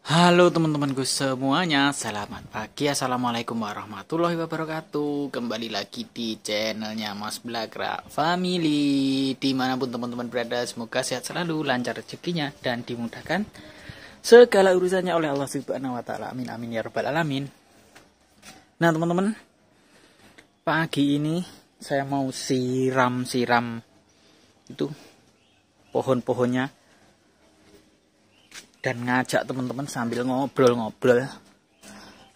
Halo teman-temanku semuanya, selamat pagi, assalamualaikum warahmatullahi wabarakatuh. Kembali lagi di channelnya Mas Blagra Family. Dimanapun teman-teman berada, semoga sehat selalu, lancar rezekinya, dan dimudahkan segala urusannya oleh Allah Subhanahu wa Ta'ala. Amin amin ya rabbal alamin. Nah teman-teman, pagi ini saya mau siram-siram itu pohon-pohonnya dan ngajak teman-teman sambil ngobrol-ngobrol.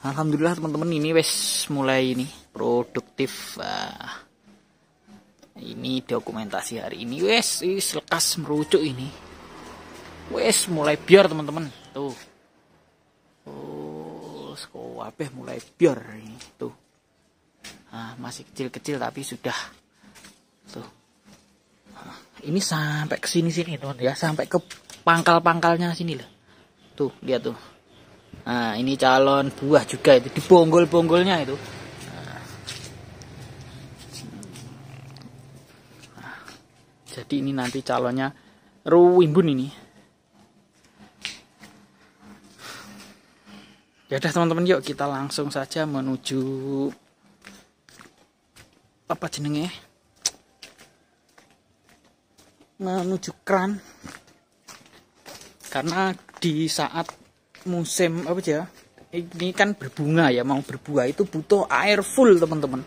Alhamdulillah teman-teman, ini wes mulai ini produktif. Ini dokumentasi hari ini wes lekas merucuk ini. Wes mulai biar teman-teman. Tuh. Oh, kabeh mulai biar ini tuh. Masih kecil-kecil tapi sudah tuh. Ini sampai ke sini-sini teman ya, sampai ke pangkal-pangkalnya sini loh. Tuh, lihat tuh. Nah, ini calon buah juga itu, di bonggol-bonggolnya itu. Jadi ini nanti calonnya ruwimbun ini. Ya udah teman-teman, yuk kita langsung saja menuju apa jenenge? Menuju keran. Karena di saat musim apa aja, ini kan berbunga ya, mau berbuah itu butuh air full teman-teman.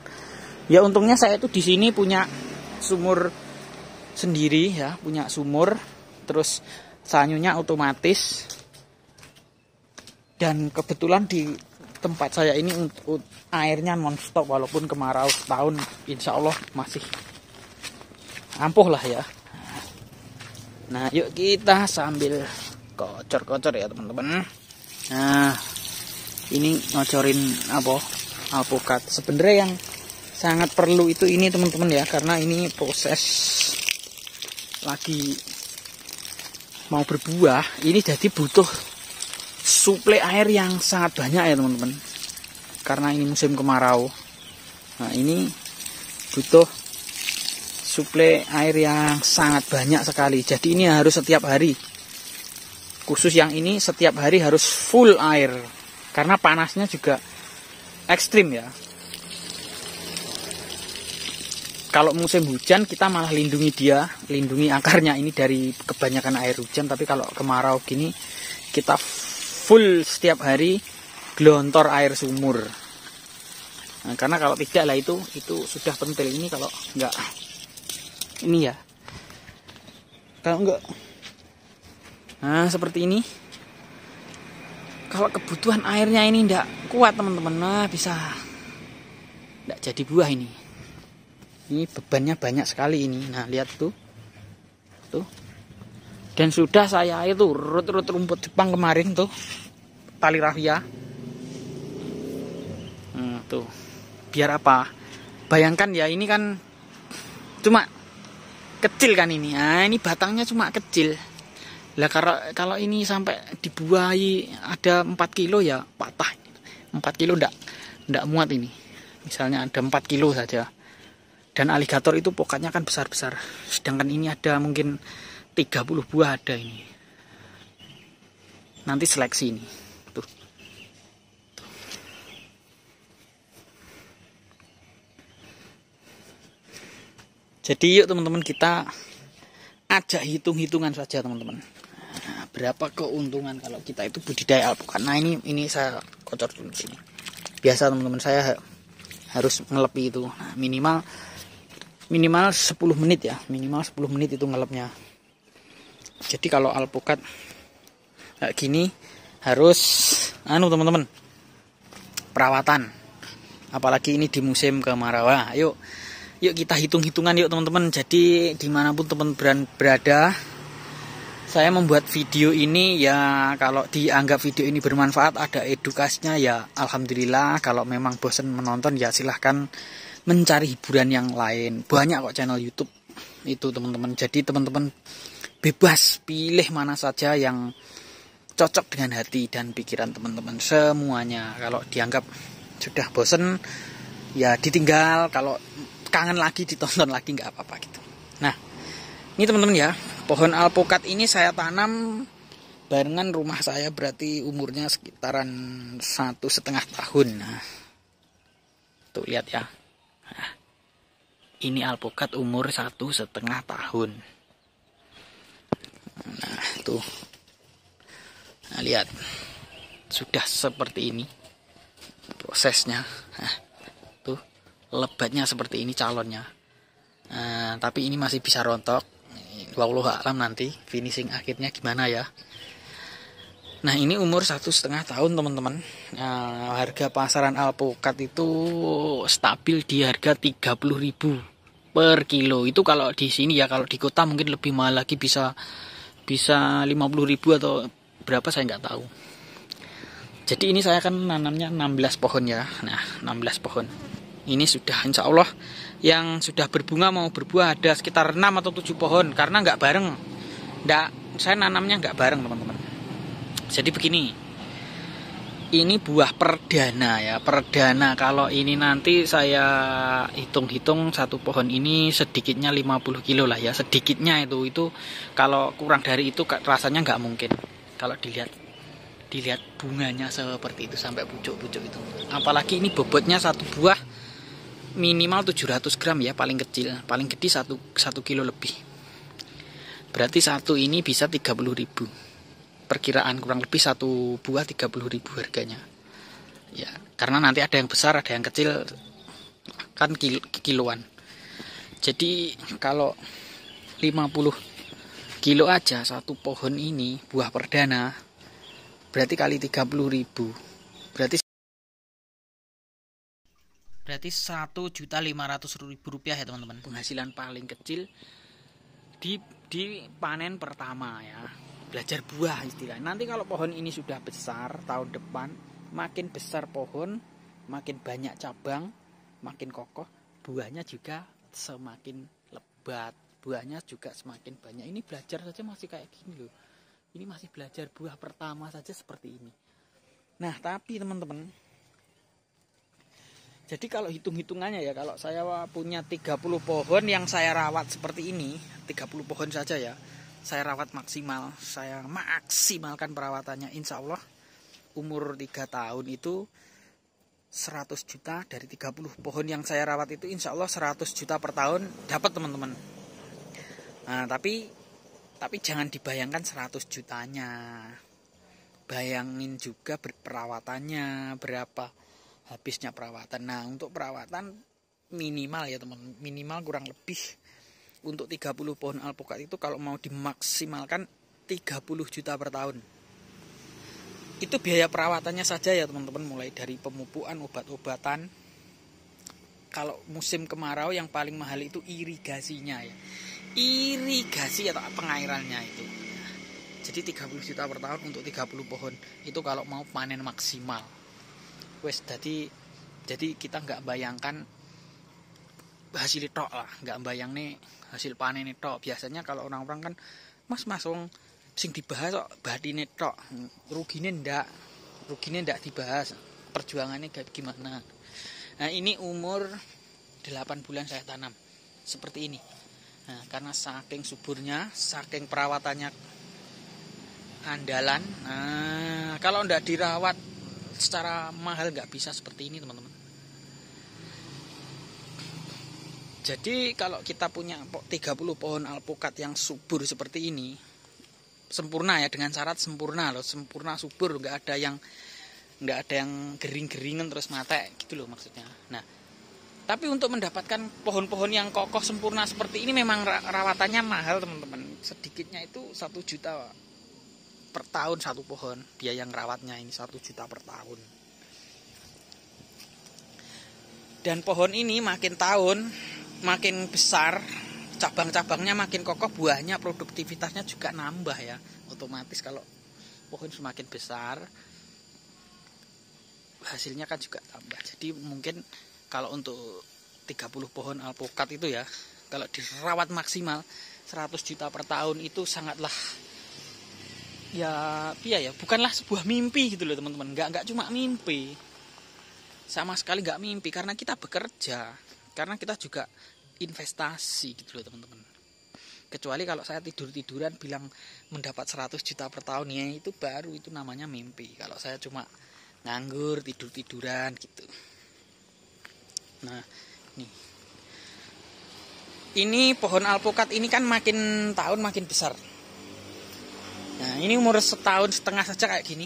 Ya untungnya saya tuh di sini punya sumur sendiri ya, punya sumur, terus sanyunya otomatis. Dan kebetulan di tempat saya ini untuk airnya non-stop, walaupun kemarau setahun insya Allah masih ampuh lah ya. Nah yuk kita sambil kocor-kocor ya teman-teman. Nah ini ngocorin apa, alpukat. Sebenarnya yang sangat perlu itu ini teman-teman ya, karena ini proses lagi mau berbuah, ini jadi butuh suplai air yang sangat banyak ya teman-teman, karena ini musim kemarau. Nah ini butuh suplai air yang sangat banyak sekali, jadi ini harus setiap hari. Khusus yang ini setiap hari harus full air, karena panasnya juga ekstrim ya. Kalau musim hujan kita malah lindungi akarnya ini dari kebanyakan air hujan. Tapi kalau kemarau gini kita full setiap hari gelontor air sumur. Nah, karena kalau tidak lah itu sudah pentil. Ini kalau enggak ini ya, kalau enggak, nah seperti ini. Kalau kebutuhan airnya ini enggak kuat teman-teman, nah bisa enggak jadi buah ini. Ini bebannya banyak sekali ini. Nah lihat tuh, dan sudah saya itu urut rumput Jepang kemarin tuh, tali rafia. Tuh, biar apa? Bayangkan ya, ini kan cuma kecil kan ini. Nah ini batangnya cuma kecil. Lah kalau ini sampai dibuahi ada 4 kilo ya patah. 4 kilo ndak muat ini. Misalnya ada 4 kilo saja. Dan aligator itu pokoknya kan besar-besar. Sedangkan ini ada mungkin 30 buah ada ini. Nanti seleksi ini. Tuh. Jadi yuk teman-teman, kita ajak hitung-hitungan saja teman-teman. Nah, berapa keuntungan kalau kita itu budidaya alpukat. Nah ini saya kocor dulu sini. Biasa teman-teman, saya harus ngelepi itu. Nah, minimal 10 menit ya. Minimal 10 menit itu ngelepnya. Jadi kalau alpukat kayak gini harus teman-teman, perawatan. Apalagi ini di musim kemarau. Yuk kita hitung-hitungan yuk teman-teman. Jadi dimanapun teman-teman berada, saya membuat video ini ya, kalau dianggap video ini bermanfaat, ada edukasinya ya alhamdulillah. Kalau memang bosan menonton ya silahkan mencari hiburan yang lain. Banyak kok channel YouTube itu teman-teman. Jadi teman-teman bebas pilih mana saja yang cocok dengan hati dan pikiran teman-teman semuanya. Kalau dianggap sudah bosan ya ditinggal, kalau kangen lagi ditonton lagi nggak apa-apa gitu. Nah ini teman-teman ya, pohon alpukat ini saya tanam barengan rumah saya berarti umurnya sekitaran 1,5 tahun. Nah, tuh lihat ya. Nah, ini alpukat umur 1,5 tahun. Nah, tuh. Nah, lihat. Sudah seperti ini prosesnya. Nah, tuh lebatnya seperti ini calonnya. Nah, tapi ini masih bisa rontok. Wallahu a'lam nanti finishing akhirnya gimana ya. Nah, ini umur 1,5 tahun teman-teman. Nah, harga pasaran alpukat itu stabil di harga 30.000 per kilo. Itu kalau di sini ya, kalau di kota mungkin lebih mahal lagi, bisa 50.000 atau berapa saya nggak tahu. Jadi ini saya kan nanamnya 16 pohon ya. Nah, 16 pohon. Ini sudah insya Allah yang sudah berbunga mau berbuah ada sekitar 6 atau 7 pohon. Karena nggak bareng. Saya nanamnya nggak bareng teman-teman. Jadi begini. Ini buah perdana ya. Perdana, kalau ini nanti saya hitung-hitung satu pohon ini sedikitnya 50 kilo lah ya. Sedikitnya itu kalau kurang dari itu rasanya nggak mungkin. Kalau dilihat bunganya seperti itu sampai pucuk-pucuk itu. Apalagi ini bobotnya satu buah minimal 700 gram ya, paling kecil, paling gede 1 kilo lebih. Berarti satu ini bisa 30.000. Perkiraan kurang lebih satu buah 30.000 harganya. Ya, karena nanti ada yang besar, ada yang kecil, kan kiloan. Jadi kalau 50 kilo aja satu pohon ini buah perdana, berarti kali 30.000 berarti 1.500.000 rupiah ya teman-teman. Penghasilan paling kecil di panen pertama ya. Belajar buah istilahnya. Nanti kalau pohon ini sudah besar tahun depan, makin besar pohon, makin banyak cabang, makin kokoh, buahnya juga semakin lebat, buahnya juga semakin banyak. Ini belajar saja masih kayak gini loh. Ini masih belajar buah pertama saja seperti ini. Nah, tapi teman-teman, jadi kalau hitung-hitungannya ya, kalau saya punya 30 pohon yang saya rawat seperti ini, 30 pohon saja ya, saya rawat maksimal, saya maksimalkan perawatannya, insya Allah umur 3 tahun itu 100 juta dari 30 pohon yang saya rawat itu, insya Allah 100 juta per tahun dapat teman-teman. Nah, tapi jangan dibayangkan 100 jutanya. Bayangin juga perawatannya, berapa habisnya perawatan. Nah, untuk perawatan minimal ya teman, minimal kurang lebih untuk 30 pohon alpukat itu kalau mau dimaksimalkan 30 juta per tahun. Itu biaya perawatannya saja ya teman-teman, mulai dari pemupukan, obat-obatan. Kalau musim kemarau yang paling mahal itu irigasinya ya. Irigasi atau pengairannya itu. Jadi 30 juta per tahun untuk 30 pohon. Itu kalau mau panen maksimal. Wes jadi kita nggak bayangkan hasil tok lah, nggak bayang nih hasil panen tok. Biasanya kalau orang-orang kan mas wong sing dibahas kok batine tok, rugine ndak dibahas, perjuangannya kayak gimana. Nah, ini umur 8 bulan saya tanam seperti ini. Nah, karena saking suburnya, saking perawatannya andalan, nah, kalau ndak dirawat secara mahal nggak bisa seperti ini teman-teman. Jadi kalau kita punya 30 pohon alpukat yang subur seperti ini, sempurna ya, dengan syarat sempurna loh, sempurna subur, nggak ada yang gering-geringan terus mate gitu loh maksudnya. Nah, tapi untuk mendapatkan pohon-pohon yang kokoh sempurna seperti ini memang rawatannya mahal teman-teman. Sedikitnya itu 1 juta per tahun satu pohon, biaya ngerawatnya ini 1 juta per tahun. Dan pohon ini makin tahun makin besar, cabang-cabangnya makin kokoh, buahnya produktivitasnya juga nambah ya. Otomatis kalau pohon semakin besar, hasilnya kan juga tambah. Jadi mungkin kalau untuk 30 pohon alpukat itu ya, kalau dirawat maksimal 100 juta per tahun itu sangatlah ya bukanlah sebuah mimpi gitu loh teman-teman. Enggak cuma mimpi, sama sekali nggak mimpi, karena kita bekerja, karena kita juga investasi gitu loh teman-teman. Kecuali kalau saya tidur-tiduran bilang mendapat 100 juta per tahun, ya itu baru, itu namanya mimpi. Kalau saya cuma nganggur, tidur-tiduran gitu. Nah, ini pohon alpukat ini kan makin tahun makin besar. Nah, ini umur 1,5 tahun saja kayak gini.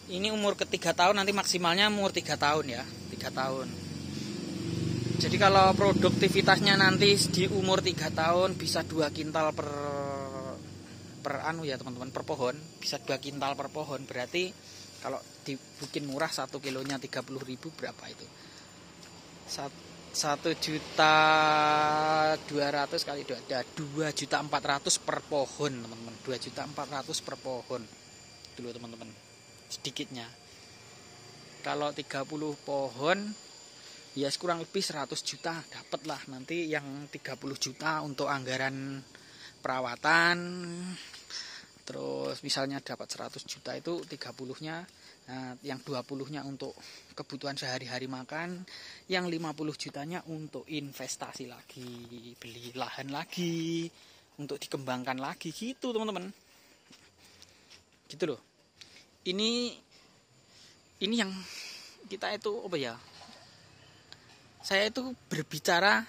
Ini umur ke-3 tahun, nanti maksimalnya umur 3 tahun ya, 3 tahun. Jadi kalau produktivitasnya nanti di umur 3 tahun bisa 2 kintal per anu ya teman-teman, per pohon, bisa 2 kintal per pohon. Berarti kalau dibikin murah 1 kilonya 30.000, berapa itu? 1.200.000 kali 2 ada 2.400.000 per pohon teman-teman. 2.400.000 per pohon dulu teman-teman, sedikitnya. Kalau 30 pohon ya kurang lebih 100 juta dapat lah. Nanti yang 30 juta untuk anggaran perawatan, terus misalnya dapat 100 juta itu 30-nya, nah, yang 20-nya untuk kebutuhan sehari-hari makan, yang 50 jutanya untuk investasi lagi, beli lahan lagi, untuk dikembangkan lagi gitu teman-teman. Gitu loh. Ini yang kita itu apa ya? Saya itu berbicara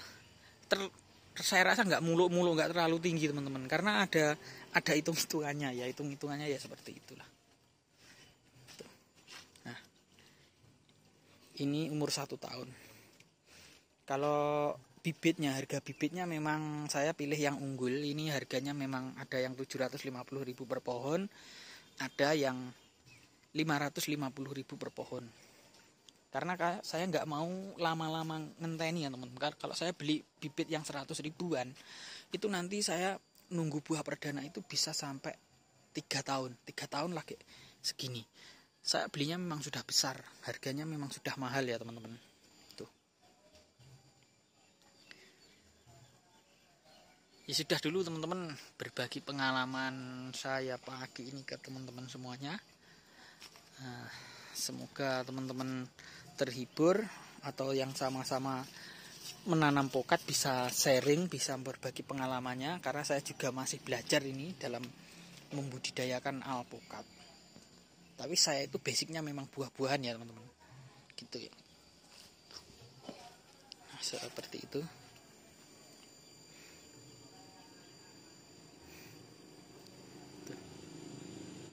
saya rasa nggak muluk-muluk, nggak terlalu tinggi teman-teman, karena ada hitung-hitungannya ya, hitung-hitungannya ya seperti itulah. Nah, ini umur 1 tahun. Kalau bibitnya, harga bibitnya memang saya pilih yang unggul. Ini harganya memang ada yang 750.000 per pohon, ada yang 550.000 per pohon. Karena saya nggak mau lama-lama ngenteni ya teman-teman. Kalau saya beli bibit yang 100 ribuan, itu nanti saya nunggu buah perdana itu bisa sampai 3 tahun. 3 tahun lagi segini. Saya belinya memang sudah besar, harganya memang sudah mahal ya teman-teman. Tuh. Ya sudah dulu teman-teman, berbagi pengalaman saya pagi ini ke teman-teman semuanya. Nah, semoga teman-teman terhibur, atau yang sama-sama menanam pokat bisa sharing, bisa berbagi pengalamannya, karena saya juga masih belajar ini dalam membudidayakan alpukat. Tapi saya itu basicnya memang buah-buahan ya teman-teman, gitu ya. Nah, seperti itu.